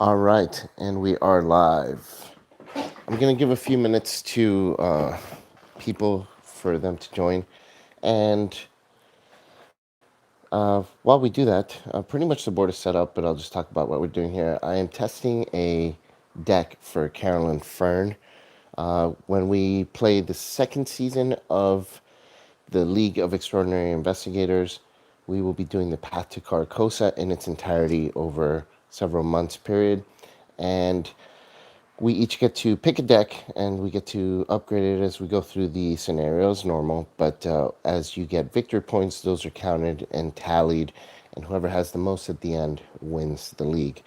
All right, and we are live. I'm going to give a few minutes to people for them to join. And while we do that, pretty much the board is set up, but I'll just talk about what we're doing here. I am testing a deck for Carolyn Fern. When we play the second season of the League of Extraordinary Investigators, we will be doing the Path to Carcosa in its entirety over several months period. And we each get to pick a deck and we get to upgrade it as we go through the scenarios normal, but as you get victory points, those are counted and tallied, and whoever has the most at the end wins the league.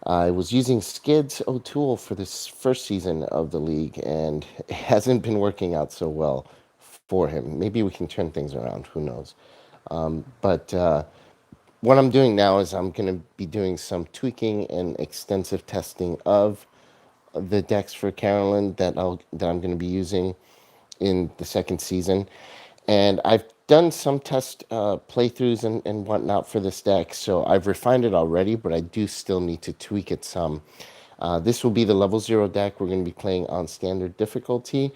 I was using Skid's O'Toole for this first season of the league, and it hasn't been working out so well for him. Maybe we can turn things around, who knows. But what I'm doing now is I'm going to be doing some tweaking and extensive testing of the decks for Carolyn that I'm going to be using in the second season, and I've done some test playthroughs and whatnot for this deck, so I've refined it already, but I do still need to tweak it some. This will be the level 0 deck. We're going to be playing on standard difficulty,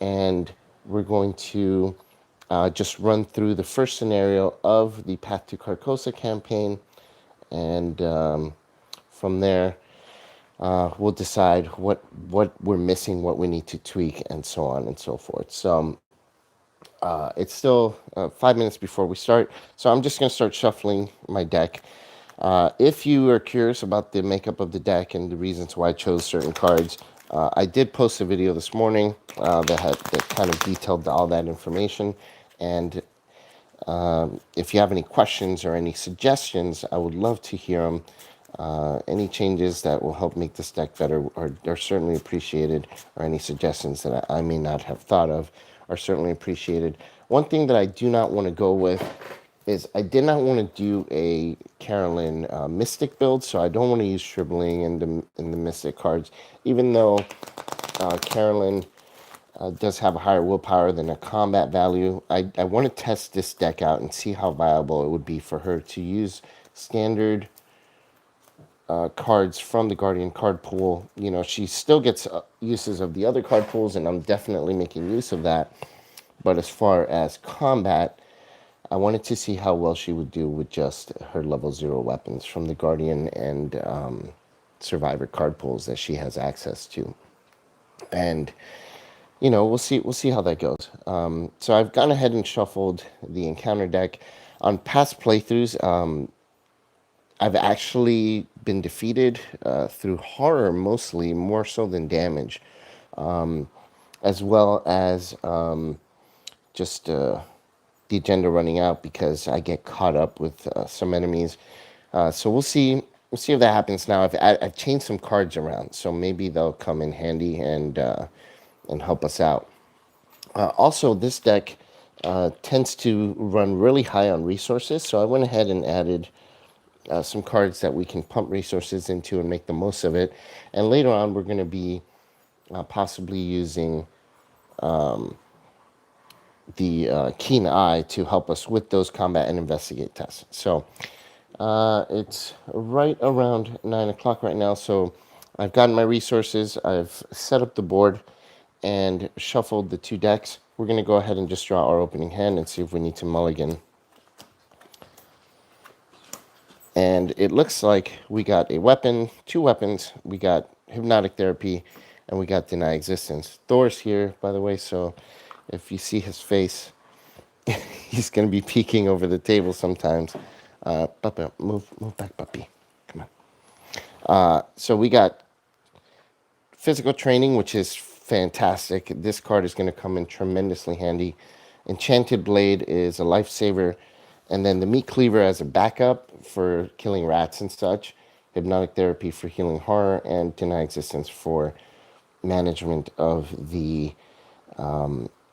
and we're going to just run through the first scenario of the Path to Carcosa campaign, and from there we'll decide what we're missing, what we need to tweak, and so on and so forth. So it's still 5 minutes before we start, so I'm just going to start shuffling my deck. If you are curious about the makeup of the deck and the reasons why I chose certain cards, I did post a video this morning that kind of detailed all that information. And if you have any questions or any suggestions, I would love to hear them. Any changes that will help make this deck better are certainly appreciated, or any suggestions that I may not have thought of are certainly appreciated. One thing that I do not want to go with is I did not want to do a Carolyn Mystic build, so I don't want to use Shribling in the Mystic cards, even though Carolyn does have a higher willpower than a combat value. I want to test this deck out and see how viable it would be for her to use standard cards from the Guardian card pool. You know, she still gets uses of the other card pools, and I'm definitely making use of that. But as far as combat, I wanted to see how well she would do with just her level 0 weapons from the Guardian and Survivor card pools that she has access to. And we'll see how that goes. So I've gone ahead and shuffled the encounter deck. On past playthroughs, I've actually been defeated through horror, mostly, more so than damage, as well as just the agenda running out because I get caught up with some enemies. So we'll see. We'll see if that happens now. I've changed some cards around, so maybe they'll come in handy and help us out. Also, this deck tends to run really high on resources, so I went ahead and added some cards that we can pump resources into and make the most of it. And later on, we're going to be possibly using the Keen Eye to help us with those combat and investigate tests. So it's right around 9 o'clock right now. So I've gotten my resources, I've set up the board, and shuffled the two decks. We're going to go ahead and just draw our opening hand and see if we need to mulligan. And it looks like we got a weapon, two weapons. We got Hypnotic Therapy, and we got Deny Existence. Thor's here, by the way, so if you see his face, he's going to be peeking over the table sometimes. Puppy, move back, puppy. Come on. So we got Physical Training, which is fantastic. This card is going to come in tremendously handy. Enchanted Blade is a lifesaver. And then the Meat Cleaver as a backup for killing rats and such. Hypnotic Therapy for healing horror. And Deny Existence for management of the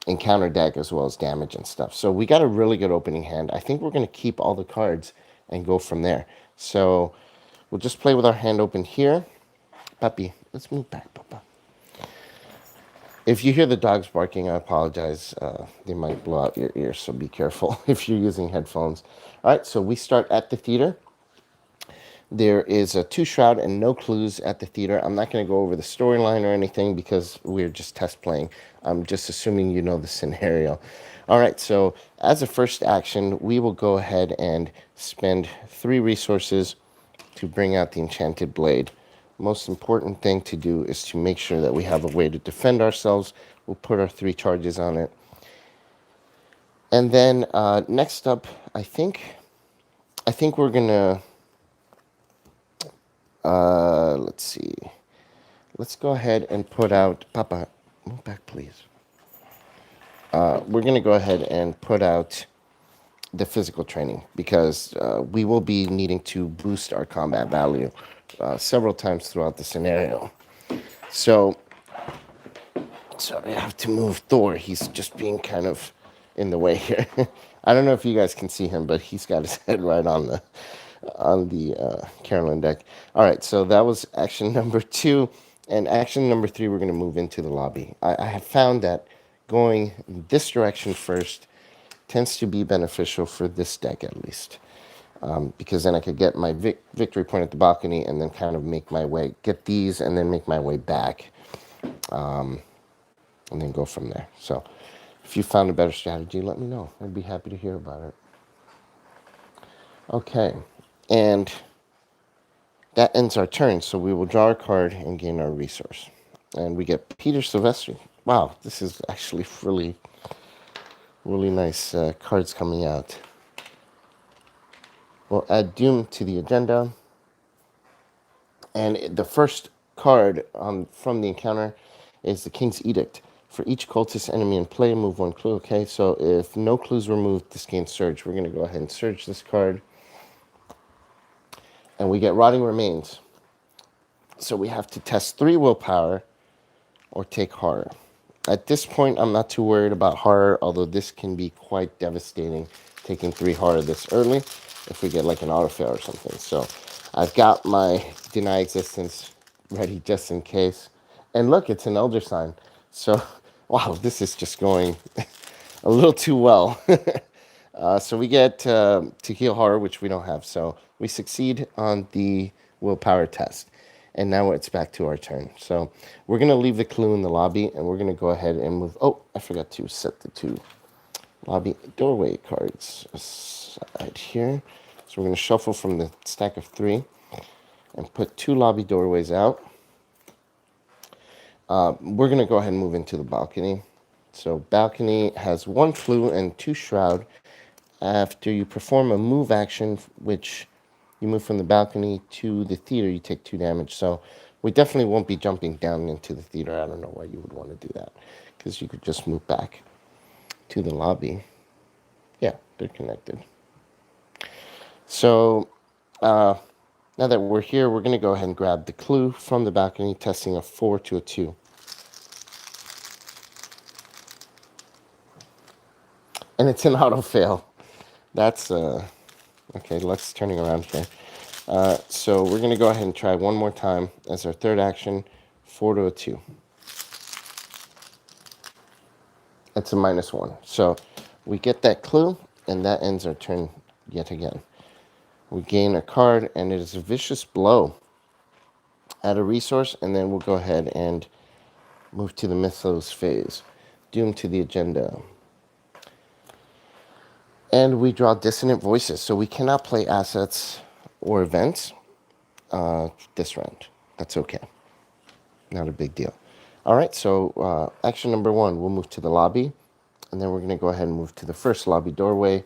encounter deck as well as damage and stuff. So we got a really good opening hand. I think we're going to keep all the cards and go from there. So we'll just play with our hand open here. Puppy, let's move back, Papa. If you hear the dogs barking, I apologize. They might blow out your ears, so be careful if you're using headphones. All right, so we start at the theater. There is a 2 shroud and no clues at the theater. I'm not going to go over the storyline or anything because we're just test playing. I'm just assuming you know the scenario. All right, so as a first action, we will go ahead and spend 3 resources to bring out the enchanted blade. Most important thing to do is to make sure that we have a way to defend ourselves. We'll put our 3 charges on it. And then next up, I think we're gonna let's see. Let's go ahead and put out Papa. Move back, please. We're gonna go ahead and put out the physical training because we will be needing to boost our combat value several times throughout the scenario. So I have to move Thor. He's just being kind of in the way here. I don't know if you guys can see him, but he's got his head right on the Carolyn deck. All right, so that was action number 2. And action number 3, we're going to move into the lobby. I have found that going this direction first tends to be beneficial for this deck at least. Because then I could get my victory point at the balcony and then kind of make my way, get these and then make my way back. And then go from there. So if you found a better strategy, let me know. I'd be happy to hear about it. Okay, and that ends our turn, so we will draw a card and gain our resource. And we get Peter Silvestri. Wow, this is actually really, really nice cards coming out. We'll add Doom to the agenda. And the first card from the encounter is the King's Edict. For each cultist enemy in play, move 1 clue. Okay, so if no clues were moved, this gains Surge. We're going to go ahead and Surge this card. And we get Rotting Remains. So we have to test 3 willpower or take Horror. At this point, I'm not too worried about Horror, although this can be quite devastating, taking 3 Horror this early if we get like an autofail or something. So I've got my Deny Existence ready just in case. And look, it's an Elder Sign. So, wow, this is just going a little too well. So we get to heal Horror, which we don't have. So we succeed on the willpower test. And now it's back to our turn. So we're going to leave the clue in the lobby, and we're going to go ahead and move. Oh, I forgot to set the 2 lobby doorway cards aside here. So we're going to shuffle from the stack of 3 and put 2 lobby doorways out. We're going to go ahead and move into the balcony. So balcony has 1 clue and 2 shroud. After you perform a move action, which you move from the balcony to the theater, you take 2 damage. So we definitely won't be jumping down into the theater. I don't know why you would want to do that, because you could just move back to the lobby. Yeah, they're connected. So now that we're here, we're going to go ahead and grab the clue from the balcony, testing a 4 to a 2. And it's an auto fail. That's okay. Let's turning around here. So we're gonna go ahead and try one more time as our third action. 4 to a 2. That's a -1. So we get that clue, and that ends our turn yet again. We gain a card, and it is a Vicious Blow. Add a resource, and then we'll go ahead and move to the Mythos phase. Doom to the agenda. And we draw Dissonant Voices. So we cannot play assets or events this round. That's okay. Not a big deal. All right, so action number 1, we'll move to the lobby. And then we're going to go ahead and move to the first lobby doorway,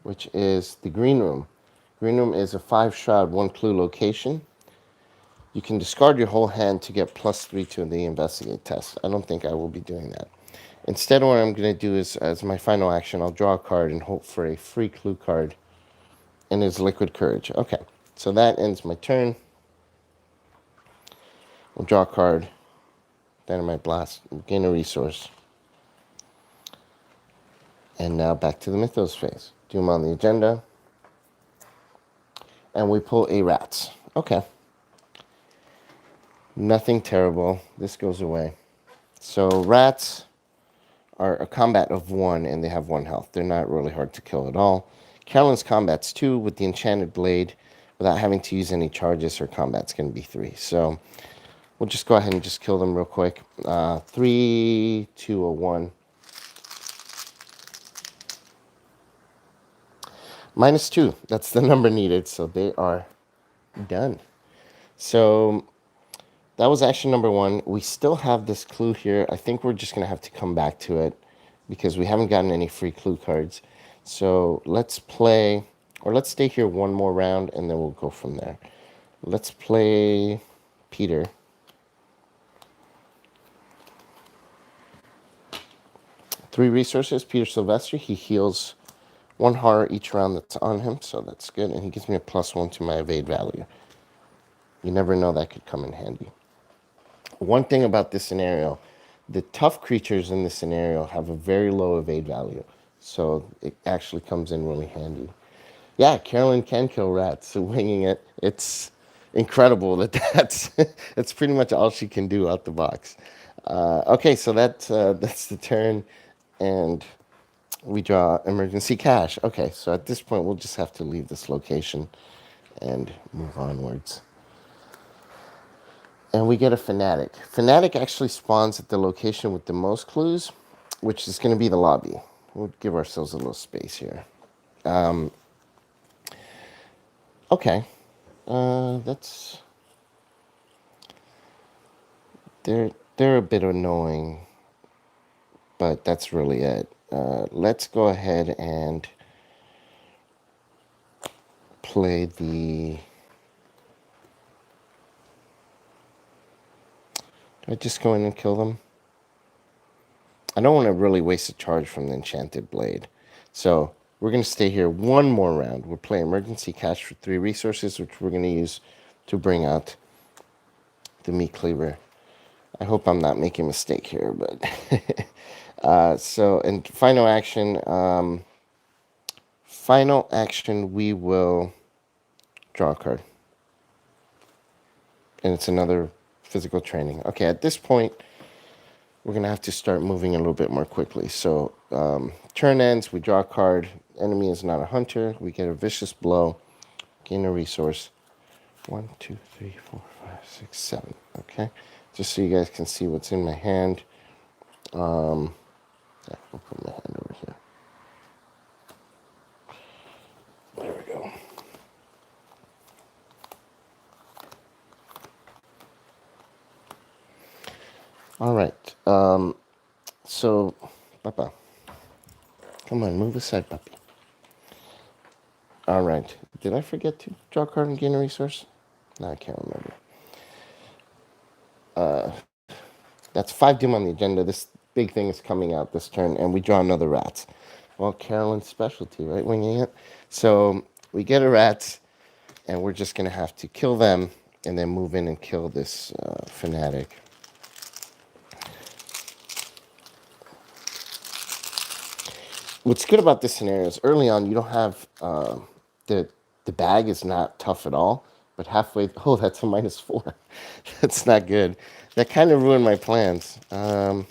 which is the Green Room. Green Room is a 5 shroud, 1 clue location. You can discard your whole hand to get +3 to the investigate test. I don't think I will be doing that. Instead, what I'm going to do is, as my final action, I'll draw a card and hope for a free clue card. And it's Liquid Courage. Okay, so that ends my turn. We'll draw a card. Dynamite Blast. We'll gain a resource. And now back to the Mythos phase. Doom on the agenda. And we pull a Rats. Okay. Nothing terrible. This goes away. So Rats are a combat of 1, and they have 1 health. They're not really hard to kill at all. Carolyn's combat's 2 with the Enchanted Blade. without having to use any charges or combat's going to be 3. So we'll just go ahead and just kill them real quick. 3, 2, or 1. -2. That's the number needed. So they are done. So that was action number 1. We still have this clue here. I think we're just going to have to come back to it because we haven't gotten any free clue cards. So let's play, or let's stay here one more round and then we'll go from there. Let's play Peter. Three resources. Peter Sylvester. He heals 1 horror each round that's on him, so that's good. And he gives me a +1 to my evade value. You never know, that could come in handy. One thing about this scenario, the tough creatures in this scenario have a very low evade value, so it actually comes in really handy. Yeah, Carolyn can kill rats, so winging it, it's incredible that's pretty much all she can do out the box. Okay, so that's the turn, and we draw emergency cash. Okay, so at this point, we'll just have to leave this location and move onwards. And we get a Fanatic. Fanatic actually spawns at the location with the most clues, which is going to be the lobby. We'll give ourselves a little space here. Okay. That's... They're a bit annoying, but that's really it. Let's go ahead and play the... Do I just go in and kill them? I don't want to really waste a charge from the Enchanted Blade. So we're going to stay here one more round. We'll play Emergency Cash for 3 resources, which we're going to use to bring out the Meat Cleaver. I hope I'm not making a mistake here, but... so, in final action, we will draw a card. And it's another physical training. Okay, at this point, we're going to have to start moving a little bit more quickly. So, turn ends, we draw a card. Enemy is not a hunter. We get a vicious blow. Gain a resource. 1, 2, 3, 4, 5, 6, 7. Okay, just so you guys can see what's in my hand. Yeah, we'll put my hand over here. There we go. All right. So, Papa, come on, move aside, puppy. All right. Did I forget to draw a card and gain a resource? No, I can't remember. That's 5 doom on the agenda. This big thing is coming out this turn, and we draw another rat. Well, Carolyn's specialty, right? Winging it. So we get a rat, and we're just going to have to kill them and then move in and kill this Fanatic. What's good about this scenario is early on you don't have the bag is not tough at all, but halfway, oh, that's a -4. That's not good. That kind of ruined my plans. I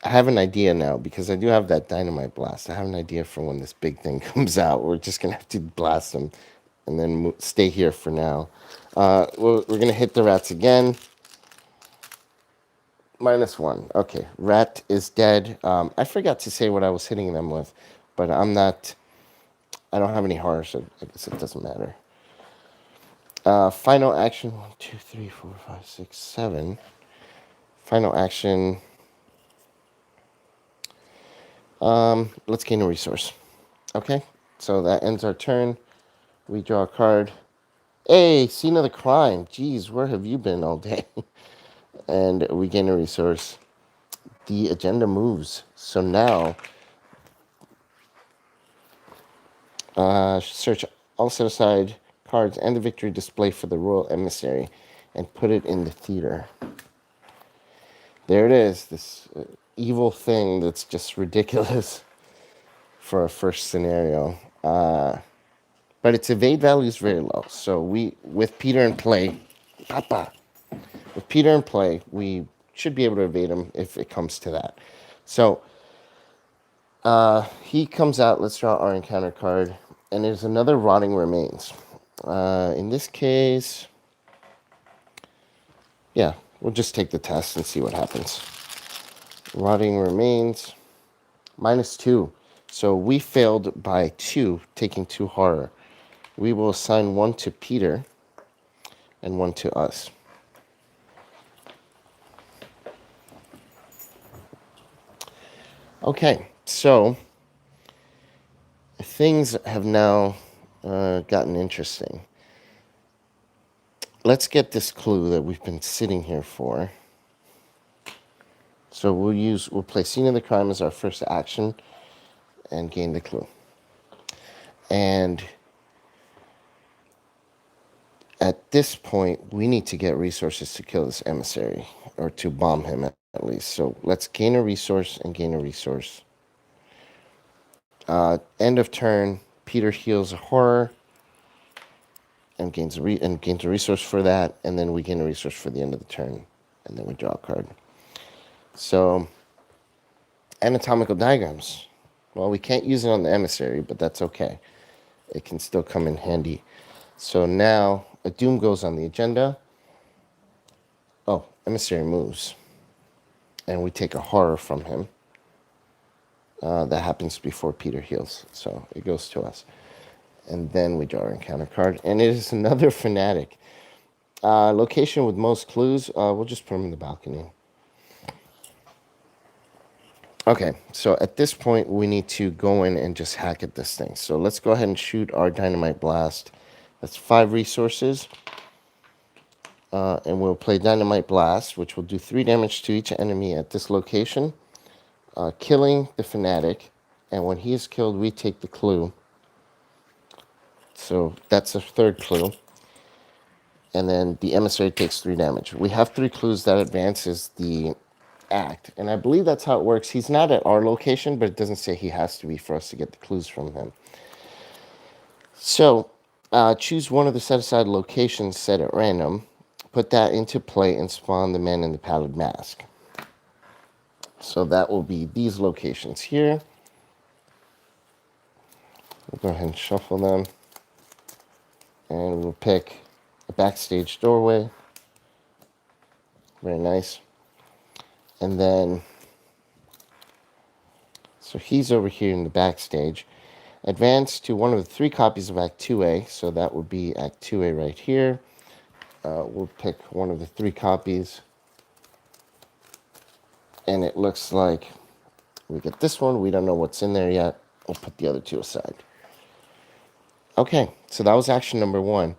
have an idea now because I do have that dynamite blast. I have an idea for when this big thing comes out. We're just gonna have to blast them, and then stay here for now. We're gonna hit the rats again. -1. Okay, rat is dead. I forgot to say what I was hitting them with, but I don't have any horror, so I guess it doesn't matter. Final action. 1, 2, 3, 4, 5, 6, 7. Final action. Let's gain a resource. Okay, so that ends our turn. We draw a card. Hey, scene of the crime. Jeez, where have you been all day? And we gain a resource. The agenda moves. So now, search all set aside cards and the victory display for the Royal Emissary and put it in the theater. There it is, this evil thing that's just ridiculous for a first scenario. But its evade value is very low. So with Peter in play, with Peter in play, we should be able to evade him if it comes to that. So he comes out. Let's draw our encounter card. And there's another Rotting Remains. In this case, yeah, we'll just take the test and see what happens. Rotting remains, -2. So we failed by 2, taking 2 horror. We will assign 1 to Peter and 1 to us. Okay, so things have now gotten interesting. Let's get this clue that we've been sitting here for. So we'll play scene of the crime as our first action and gain the clue. And at this point, we need to get resources to kill this emissary, or to bomb him at least. So let's gain a resource and gain a resource. End of turn, Peter heals a horror and gains a resource for that, and then we gain a resource for the end of the turn, and then we draw a card. So, anatomical diagrams. Well, we can't use it on the emissary, but that's okay. It can still come in handy. So now a doom goes on the agenda. Oh, emissary moves, and we take a horror from him. That happens before Peter heals, so it goes to us. And then we draw our encounter card, and it is another fanatic. Location with most clues, we'll just put him in the balcony. Okay, so at this point, we need to go in and just hack at this thing. So let's go ahead and shoot our dynamite blast. That's 5 resources. And we'll play dynamite blast, which will do 3 damage to each enemy at this location, killing the fanatic. And when he is killed, we take the clue. So that's a 3rd clue. And then the emissary takes 3 damage. We have 3 clues that advances the act, and I believe that's how it works. He's not at our location, but it doesn't say he has to be for us to get the clues from him. So choose one of the set aside locations set at random, put that into play, and spawn the man in the pallid mask. So that will be these locations here. We'll go ahead and shuffle them, and we'll pick a backstage doorway. Very nice. And then, so he's over here in the backstage. Advance to one of the 3 copies of Act 2A, so that would be Act 2A right here. We'll pick one of the 3 copies. And it looks like we get this one. We don't know what's in there yet. We'll put the other 2 aside. Okay, so that was action number 1.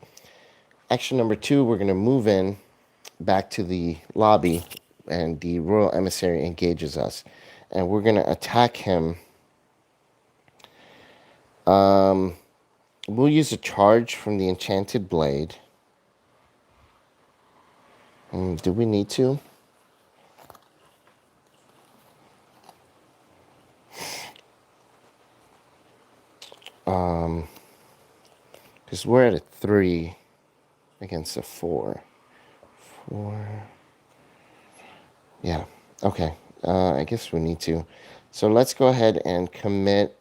Action number 2, we're going to move in back to the lobby, and the royal emissary engages us. And we're going to attack him. We'll use a charge from the enchanted blade. Do we need to? Because we're at a 3 against a 4. 4. Yeah, okay. I guess we need to. So let's go ahead and commit.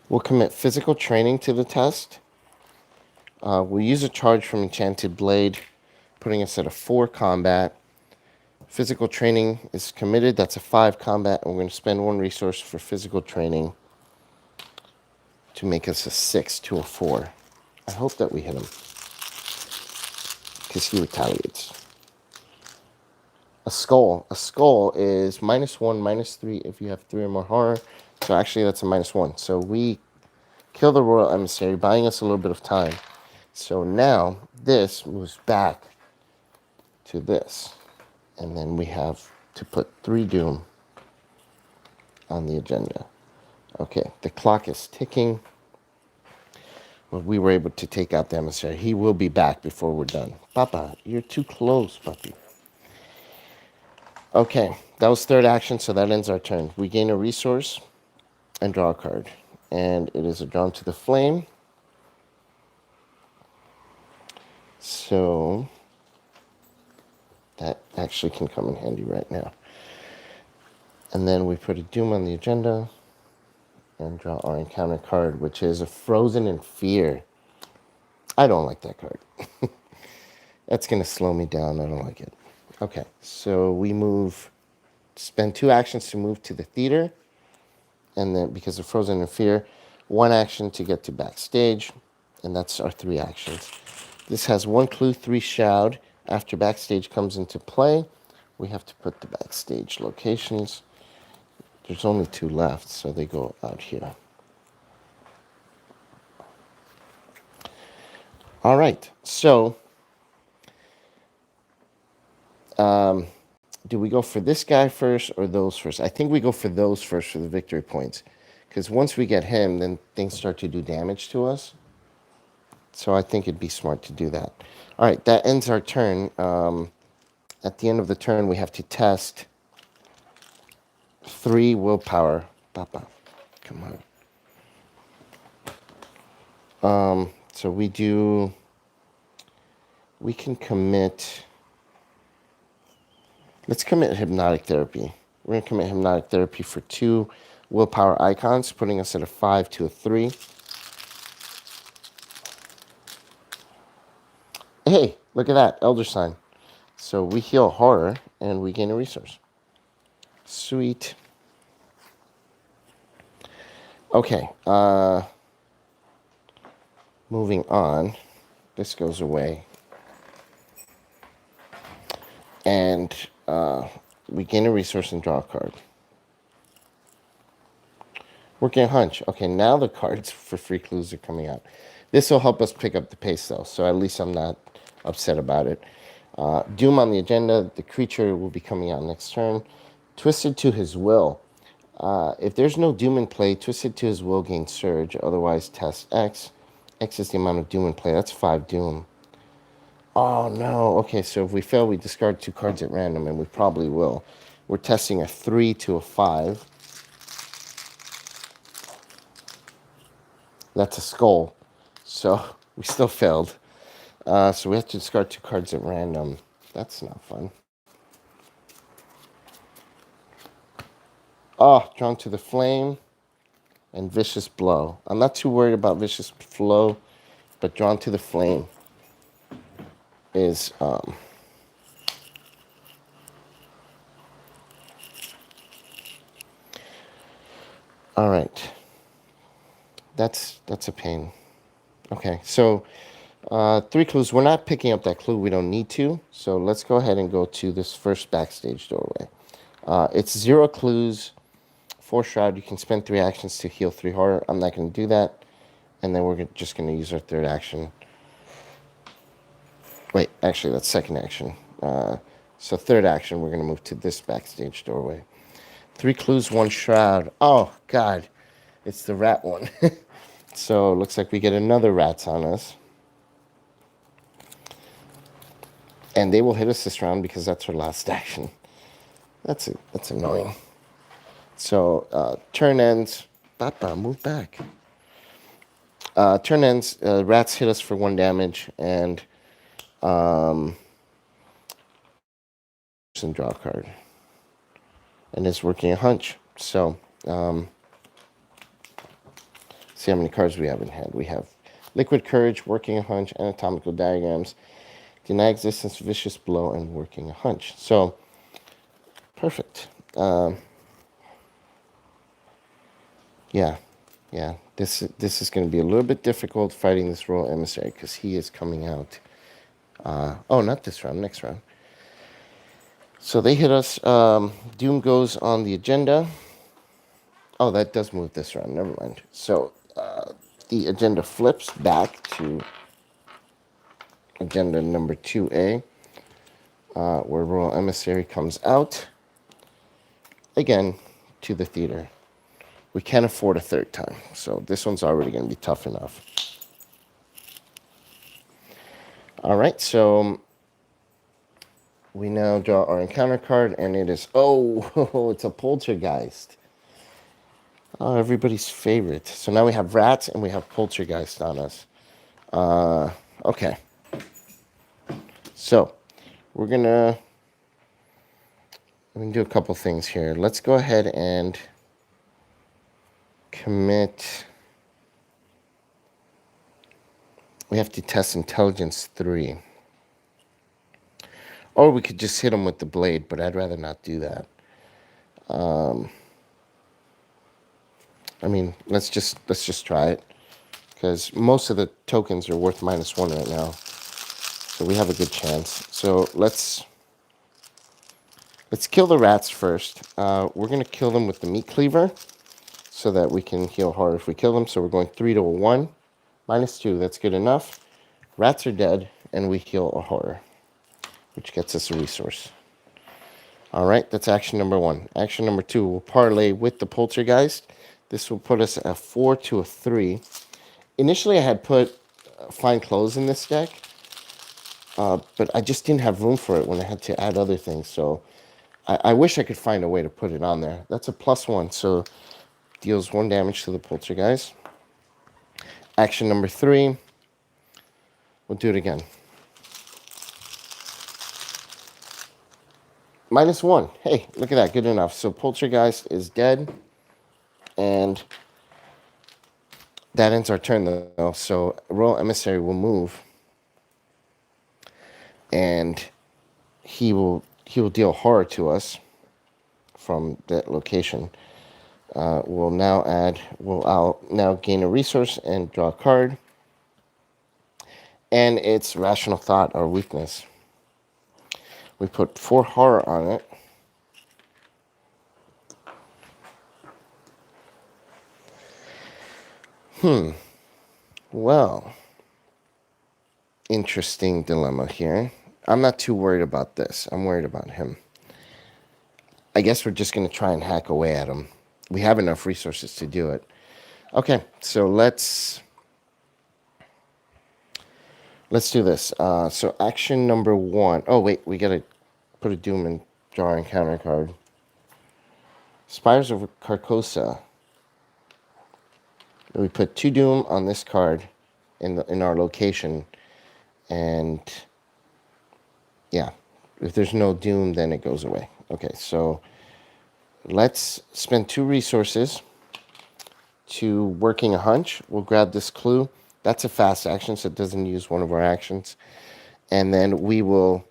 We'll commit physical training to the test. We'll use a charge from Enchanted Blade, putting us at a 4 combat. Physical training is committed. That's a 5 combat, and we're going to spend 1 resource for physical training to make us a 6 to a 4. I hope that we hit him, because he retaliates. A skull. A skull is -1, -3 if you have 3 or more horror. So actually that's a -1. So we kill the royal emissary, buying us a little bit of time. So now this moves back to this. And then we have to put 3 doom on the agenda. Okay, the clock is ticking. Well, we were able to take out the emissary. He will be back before we're done. Papa, you're too close, puppy. Okay, that was 3rd action, so that ends our turn. We gain a resource and draw a card. And it is a Drawn to the Flame. So that actually can come in handy right now. And then we put a doom on the agenda. and draw our encounter card, which is a Frozen in Fear. I don't like that card. That's going to slow me down. I don't like it. Okay, so we spend 2 actions to move to the theater, and then because of Frozen in Fear, 1 action to get to backstage, and that's our 3 actions. This has 1 clue, 3 shroud. After backstage comes into play, we have to put the backstage locations. There's only 2 left, so they go out here. All right, so do we go for this guy first or those first? I think we go for those first for the victory points, because once we get him, then things start to do damage to us. So I think it'd be smart to do that. All right, that ends our turn. At the end of the turn, we have to test 3 willpower. Papa, come on. So we can commit. Let's commit hypnotic therapy. We're going to commit hypnotic therapy for 2 willpower icons, putting us at a 5 to a 3. Hey, look at that, Elder Sign. So we heal horror, and we gain a resource. Sweet. Okay, moving on. This goes away. And we gain a resource and draw a card. Working a hunch. Okay, now the cards for free clues are coming out. This will help us pick up the pace, though, so at least I'm not upset about it. Doom on the agenda. The creature will be coming out next turn. Twisted to his will. If there's no Doom in play, Twisted to his will gains Surge. Otherwise, test X. X is the amount of Doom in play. That's 5 Doom. Oh, no. Okay, so if we fail, we discard 2 cards at random, and we probably will. We're testing a 3 to a 5. That's a skull. So we still failed. So we have to discard 2 cards at random. That's not fun. Oh, Drawn to the Flame and Vicious Blow. I'm not too worried about Vicious Blow, but Drawn to the Flame is... All right. That's a pain. Okay, so 3 clues. We're not picking up that clue. We don't need to. So let's go ahead and go to this first backstage doorway. It's 0 clues, 4 shroud. You can spend 3 actions to heal 3 horror. I'm not going to do that. And then we're just going to use our 3rd action. Wait, actually, that's 2nd action. So 3rd action, we're going to move to this backstage doorway. 3 clues, 1 shroud. Oh, God. It's the rat one. So it looks like we get another rats on us. And they will hit us this round because that's our last action. That's annoying. So turn ends. Papa, move back. Turn ends. Rats hit us for 1 damage, and draw a card. And it's working a hunch. So see how many cards we have in hand. We have Liquid Courage, Working a Hunch, Anatomical Diagrams, Deny Existence, Vicious Blow, and Working a Hunch. So, perfect. Yeah. This is going to be a little bit difficult fighting this Royal Emissary because he is coming out. Oh, not this round, next round. So they hit us. Doom goes on the agenda. Oh, that does move this round. Never mind. So the agenda flips back to agenda number 2A, where Royal Emissary comes out again to the theater. We can't afford a 3rd time, so this one's already going to be tough enough. All right, so we now draw our encounter card, and it is, it's a Poltergeist. Oh, everybody's favorite. So now we have rats and we have Poltergeist on us. Okay. So we're gonna do a couple things here. Let's go ahead and commit. We have to test intelligence 3. Or we could just hit him with the blade, but I'd rather not do that. I mean, let's just try it, because most of the tokens are worth -1 right now, so we have a good chance. So let's kill the rats first. We're gonna kill them with the meat cleaver, so that we can heal hard if we kill them. So we're going 3 to a 1, -2. That's good enough. Rats are dead, and we heal a horror, which gets us a resource. All right, that's action number 1. Action number 2, we'll parlay with the poltergeist. This will put us at 4 to a 3. Initially, I had put fine clothes in this deck, but I just didn't have room for it when I had to add other things. So I wish I could find a way to put it on there. That's a +1, so deals 1 damage to the poltergeist. Action number 3, we'll do it again. -1. Hey, look at that. Good enough. So poltergeist is dead. And that ends our turn, though. So Royal Emissary will move. And he will deal horror to us from that location. We'll I'll now gain a resource and draw a card. And it's Rational Thought, our weakness. We put 4 horror on it. Well, interesting dilemma here. I'm not too worried about this. I'm worried about him. I guess we're just going to try and hack away at him. We have enough resources to do it. Okay, so let's do this. So action number 1. Oh, wait, we got to put a doom and draw an encounter card. Spires of Carcosa. We put 2 doom on this card in our location, and yeah, if there's no doom, then it goes away. Okay, so let's spend 2 resources to working a hunch. We'll grab this clue. That's a fast action, so it doesn't use one of our actions. And then we will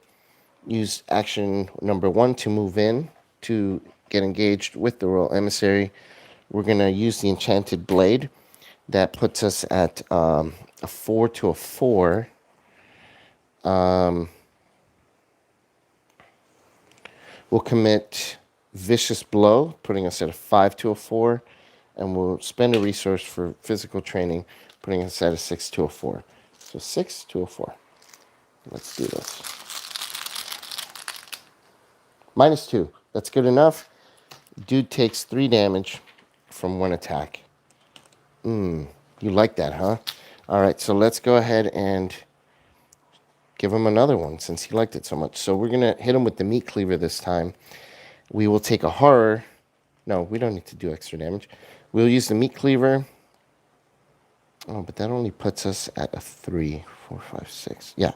use action number 1 to move in to get engaged with the Royal Emissary. We're going to use the Enchanted Blade. That puts us at a 4 to a 4. We'll commit Vicious Blow, putting us at a 5 to a 4. And we'll spend a resource for physical training, putting us at a 6 to a 4. So 6 to a 4. Let's do this. -2. That's good enough. Dude takes 3 damage from 1 attack. You like that, huh? All right, so let's go ahead and give him another one since he liked it so much. So we're going to hit him with the meat cleaver this time. We will take a horror. No, we don't need to do extra damage. We'll use the meat cleaver. Oh, but that only puts us at a 3, 4, 5, 6. Yeah.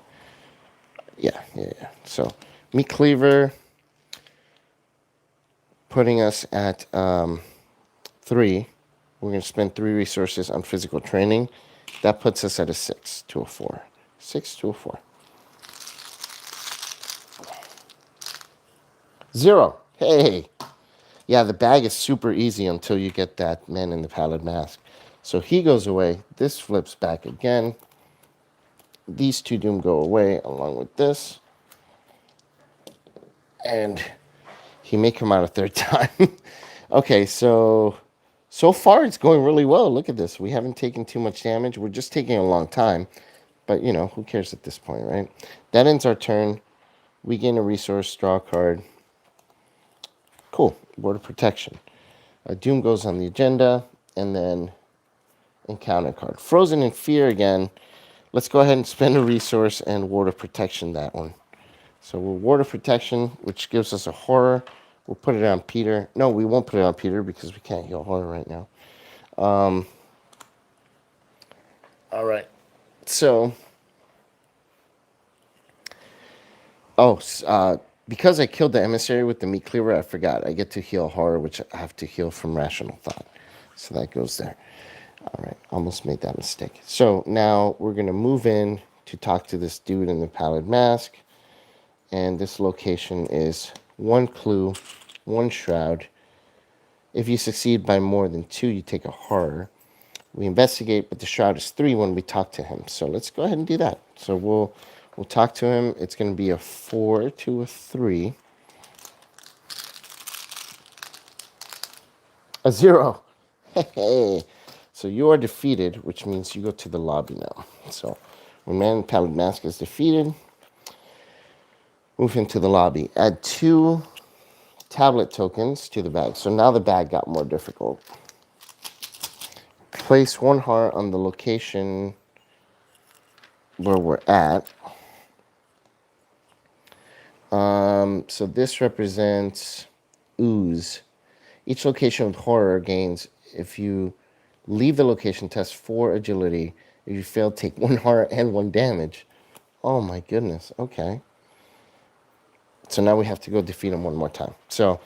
So meat cleaver putting us at 3. We're going to spend 3 resources on physical training. That puts us at a 6 to a 4. 6 to a 4. 0. Hey. Yeah, the bag is super easy until you get that man in the pallid mask. So he goes away. This flips back again. These 2 doom go away along with this. And he may come out a 3rd time. Okay, so far it's going really well. Look at this. We haven't taken too much damage. We're just taking a long time. But, who cares at this point, right? That ends our turn. We gain a resource, draw a card. Cool. Word of Protection. Doom goes on the agenda. And then encounter card. Frozen in Fear again. Let's go ahead and spend a resource and Ward of Protection that one. So we'll Ward of Protection, which gives us a horror. We'll put it on Peter. No, we won't put it on Peter because we can't heal horror right now. All right. So, because I killed the emissary with the meat cleaver, I forgot. I get to heal horror, which I have to heal from Rational Thought. So that goes there. All right, almost made that mistake. So now we're going to move in to talk to this dude in the pallid mask. And this location is one clue, one shroud. If you succeed by more than 2, you take a horror. We investigate, but the shroud is 3 when we talk to him. So let's go ahead and do that. So we'll talk to him. It's going to be a 4 to a 3. A 0. Hey. So you are defeated, which means you go to the lobby now. So when Man in Pallid Mask is defeated, move him to the lobby. Add 2 tablet tokens to the bag. So now the bag got more difficult. Place 1 heart on the location where we're at. So this represents ooze. Each location with horror gains, if you leave the location, test 4 agility. If you fail, take 1 horror and 1 damage. Oh my goodness. Okay. So now we have to go defeat him one more time. So,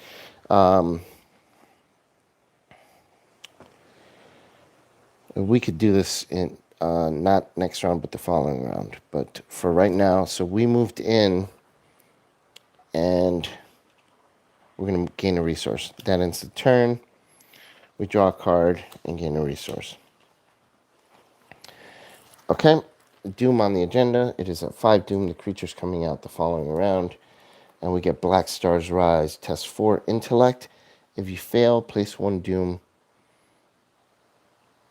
we could do this in not next round, but the following round. But for right now, so we moved in, and we're going to gain a resource. That ends the turn. We draw a card and gain a resource. Okay, Doom on the agenda. It is at 5 Doom. The creature's coming out the following round. And we get Black Stars Rise. Test 4 Intellect. If you fail, place 1 Doom,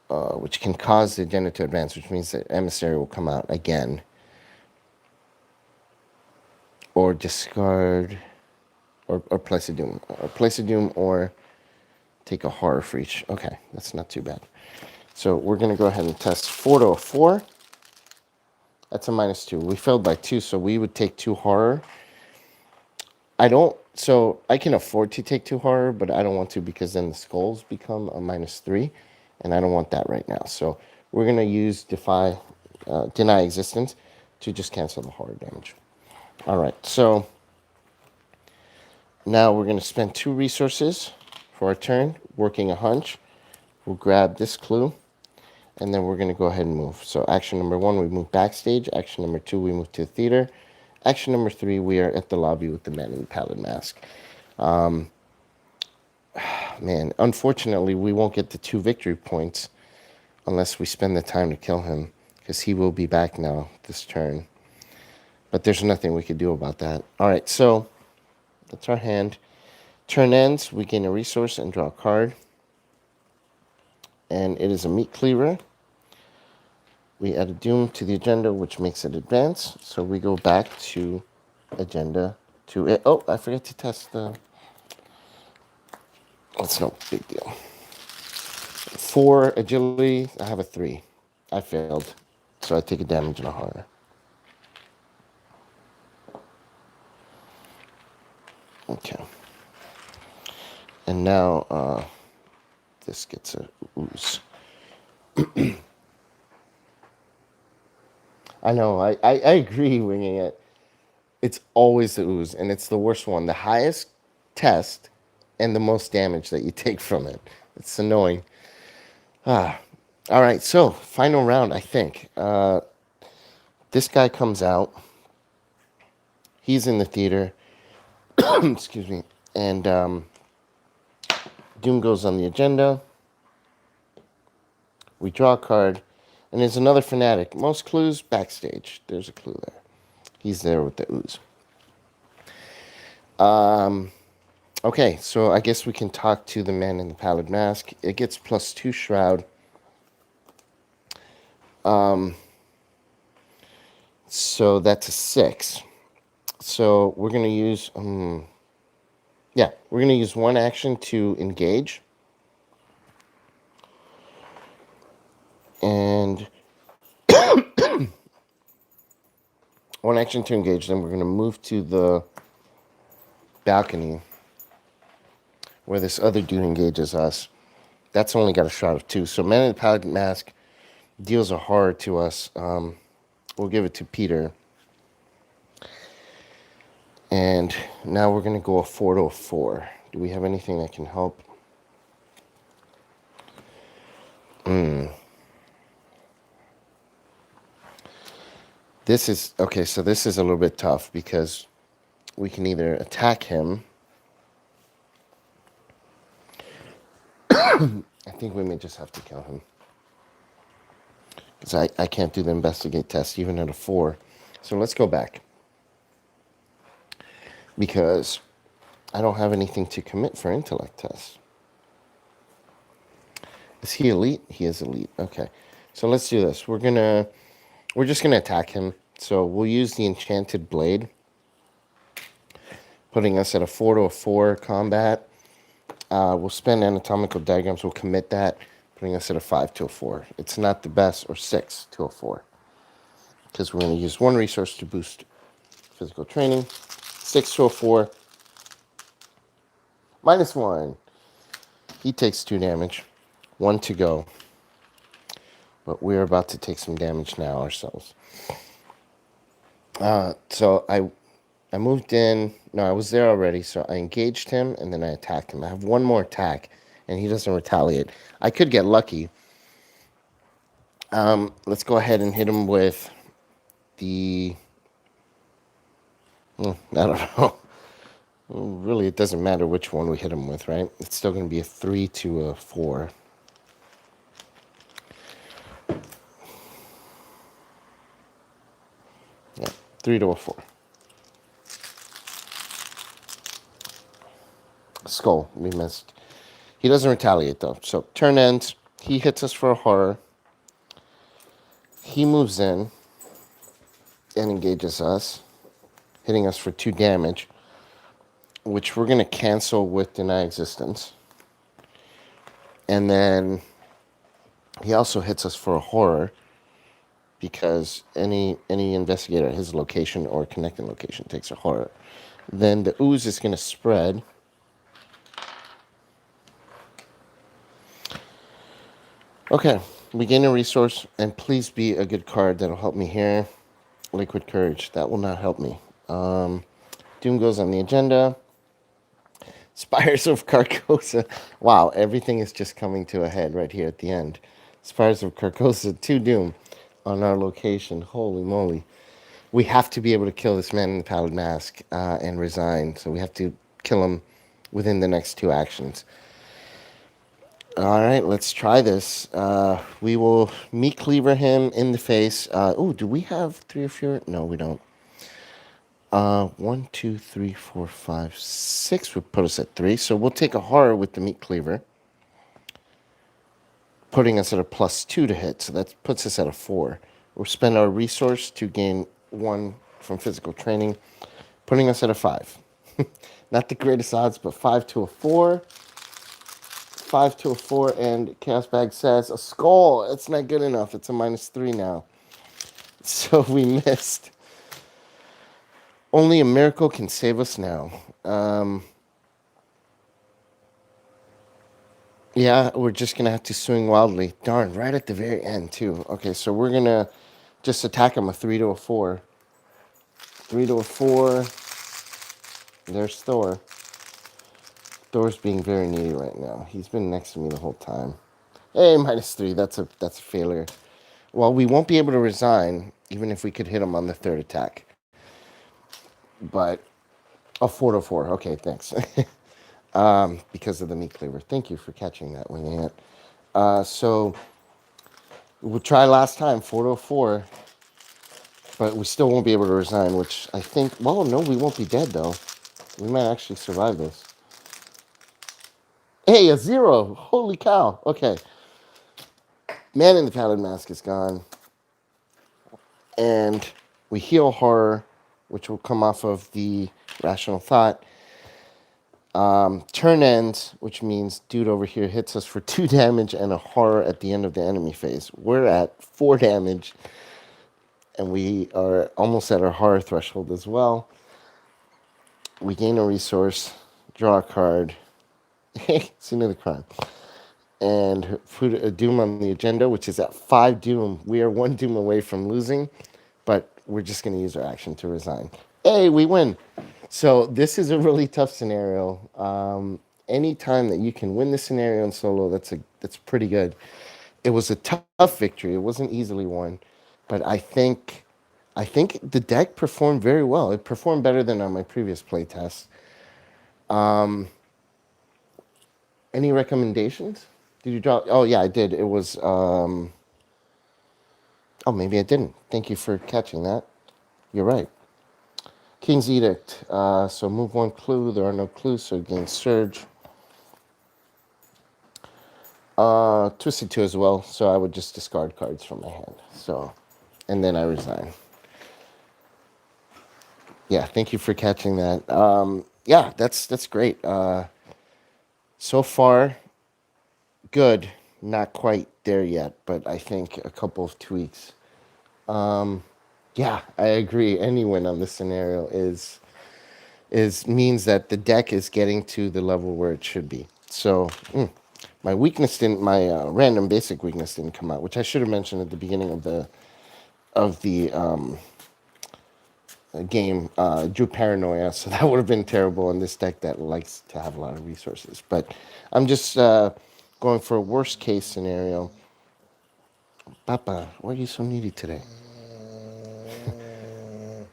which can cause the agenda to advance, which means that Emissary will come out again. Or discard, or place a Doom. Or place a Doom, or take a horror for each. Okay, that's not too bad. So we're going to go ahead and test 4 to a 4. That's a -2. We failed by 2, so we would take 2 horror. So I can afford to take 2 horror, but I don't want to because then the skulls become a -3, and I don't want that right now. So we're going to use Deny Existence to just cancel the horror damage. All right, so now we're going to spend 2 resources for our turn, working a hunch. We'll grab this clue, and then we're going to go ahead and move. So action number 1, we move backstage. Action number 2, we move to the theater. Action number 3, we are at the lobby with the Man in the Pallid Mask. Man, unfortunately, we won't get the 2 victory points unless we spend the time to kill him, because he will be back now this turn. But there's nothing we could do about that. All right, so that's our hand. Turn ends, we gain a resource and draw a card. And it is a meat cleaver. We add a Doom to the agenda, which makes it advance. So we go back to agenda to it. Oh, I forgot to test the... That's no big deal. 4 agility, I have a 3. I failed. So I take a damage and a horror. Okay. And now this gets a ooze. I know, I agree winging it. It's always the ooze, and it's the worst one. The highest test and the most damage that you take from it. It's annoying. All right, so final round, I think. This guy comes out. He's in the theater. Excuse me. And Doom goes on the agenda. We draw a card. And there's another fanatic. Most clues backstage. There's a clue there. He's there with the ooze. Okay, so I guess we can talk to the Man in the Pallid Mask. It gets +2 shroud. So that's a 6. So we're going to use... we're going to use 1 action to engage. And 1 action to engage. Then we're going to move to the balcony where this other dude engages us. That's only got a shroud of 2. So Man in the Pallid Mask deals a horror to us. We'll give it to Peter. And now we're going to go a 4 to a 4. Do we have anything that can help? This is okay. So this is a little bit tough because we can either attack him. I think we may just have to kill him because I can't do the investigate test even at a 4. So let's go back because I don't have anything to commit for intellect test. Is he elite? He is elite. Okay. So let's do this. We're just gonna attack him. So we'll use the enchanted blade, putting us at a 4 to a 4 combat. We'll spend anatomical diagrams. We'll commit that, putting us at a 5 to a 4. It's not the best, or 6 to a 4, because we're going to use one resource to boost physical training. 6 to a 4. -1. He takes 2 damage. 1 to go. But we're about to take some damage now ourselves. So I moved in. No, I was there already. So I engaged him and then I attacked him. I have one more attack and he doesn't retaliate. I could get lucky. Let's go ahead and hit him with the... I don't know. Really, it doesn't matter which one we hit him with, right? It's still going to be a 3 to a 4. Yeah, 3 to a 4. Skull, we missed. He doesn't retaliate, though. So, turn ends. He hits us for a horror. He moves in and engages us, hitting us for 2 damage, which we're going to cancel with deny existence. And then he also hits us for a horror because any investigator at his location or connecting location takes a horror. Then the ooze is going to spread. Okay, we gain a resource, and please be a good card that'll help me here. Liquid Courage, that will not help me. Doom goes on the agenda. Spires of Carcosa. Wow, everything is just coming to a head right here at the end. Spires of Carcosa, 2 Doom on our location. Holy moly. We have to be able to kill this man in the pallid mask and resign. So we have to kill him within the next 2 actions. All right, let's try this. We will meat cleaver him in the face. Do we have 3 or fewer? No, we don't. 1, 2, 3, 4, 5, 6 would put us at 3. So we'll take a horror with the meat cleaver, putting us at a +2 to hit. So that puts us at a 4. We'll spend our resource to gain 1 from physical training, putting us at a 5. Not the greatest odds, but 5 to a 4. 5 to a 4, and Chaos Bag says a skull. It's not good enough. It's a -3 now. So we missed. Only a miracle can save us now. Yeah, we're just going to have to swing wildly. Darn, right at the very end, too. Okay, so we're going to just attack him a 3 to a 4. 3 to a 4. There's Thor. Thor's being very needy right now. He's been next to me the whole time. Hey, -3. That's a failure. Well, we won't be able to resign, even if we could hit him on the 3rd attack. But a 4 to 4. Okay, thanks. Because of the meat cleaver. Thank you for catching that, Winging It. So we'll try last time, 4 to 4. But we still won't be able to resign, which I think... Well, no, we won't be dead, though. We might actually survive this. Hey, a 0. Holy cow. Okay. Man in the Pallid Mask is gone. And we heal horror, which will come off of the rational thought. Turn ends, which means dude over here hits us for 2 damage and a horror at the end of the enemy phase. We're at 4 damage. And we are almost at our horror threshold as well. We gain a resource, draw a card. Scene of the crime. And put a Doom on the agenda, which is at 5 Doom. We are 1 Doom away from losing, but we're just going to use our action to resign. Hey, we win. So this is a really tough scenario. Any time that you can win the scenario in solo, that's pretty good. It was a tough victory. It wasn't easily won, but I think the deck performed very well. It performed better than on my previous playtest. Any recommendations? Did you draw? Oh yeah, I did. It was. Oh, maybe I didn't. Thank you for catching that. You're right. King's Edict. So move one clue. There are no clues, so gain Surge. Twisted 2 as well, so I would just discard cards from my hand. So, and then I resign. Yeah, thank you for catching that. Yeah, that's great. So far, good. Not quite there yet, but I think a couple of tweaks. Yeah, I agree. Any win on this scenario is means that the deck is getting to the level where it should be. So my weakness didn't, my random basic weakness didn't come out, which I should have mentioned at the beginning of the game. Drew Paranoia, so that would have been terrible in this deck that likes to have a lot of resources. But I'm just going for a worst case scenario. Papa, why are you so needy today?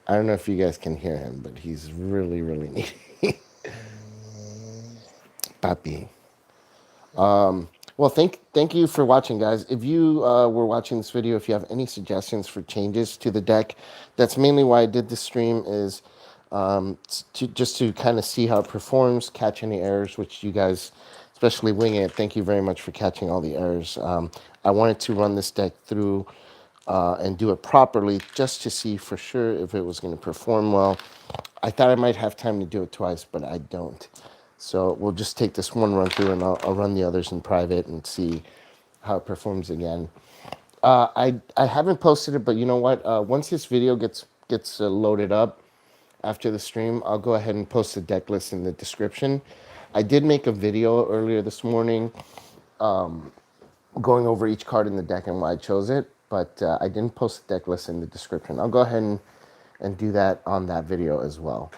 I don't know if you guys can hear him, but he's really, really needy. Papi. Well, thank you for watching, guys. If you were watching this video, if you have any suggestions for changes to the deck, that's mainly why I did this stream, is just to kind of see how it performs, catch any errors, which you guys, especially Winging It, thank you very much for catching all the errors. I wanted to run this deck through and do it properly just to see for sure if it was going to perform well. I thought I might have time to do it twice, but I don't. So we'll just take this one run through, and I'll run the others in private and see how it performs again. I haven't posted it, but you know what? Once this video gets loaded up after the stream, I'll go ahead and post the deck list in the description. I did make a video earlier this morning going over each card in the deck and why I chose it, but I didn't post the deck list in the description. I'll go ahead and do that on that video as well.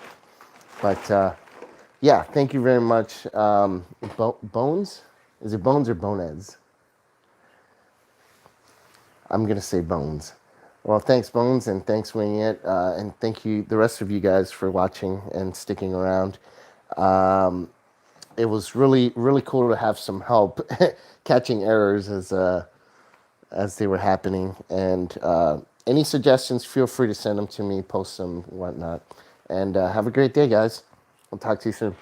But yeah, thank you very much. Bones? Is it Bones or Boneheads? I'm going to say Bones. Well, thanks, Bones, and thanks, Winging It. And thank you, the rest of you guys, for watching and sticking around. It was really, really cool to have some help catching errors as they were happening. And any suggestions, feel free to send them to me, post them, whatnot. And have a great day, guys. I'll talk to you soon.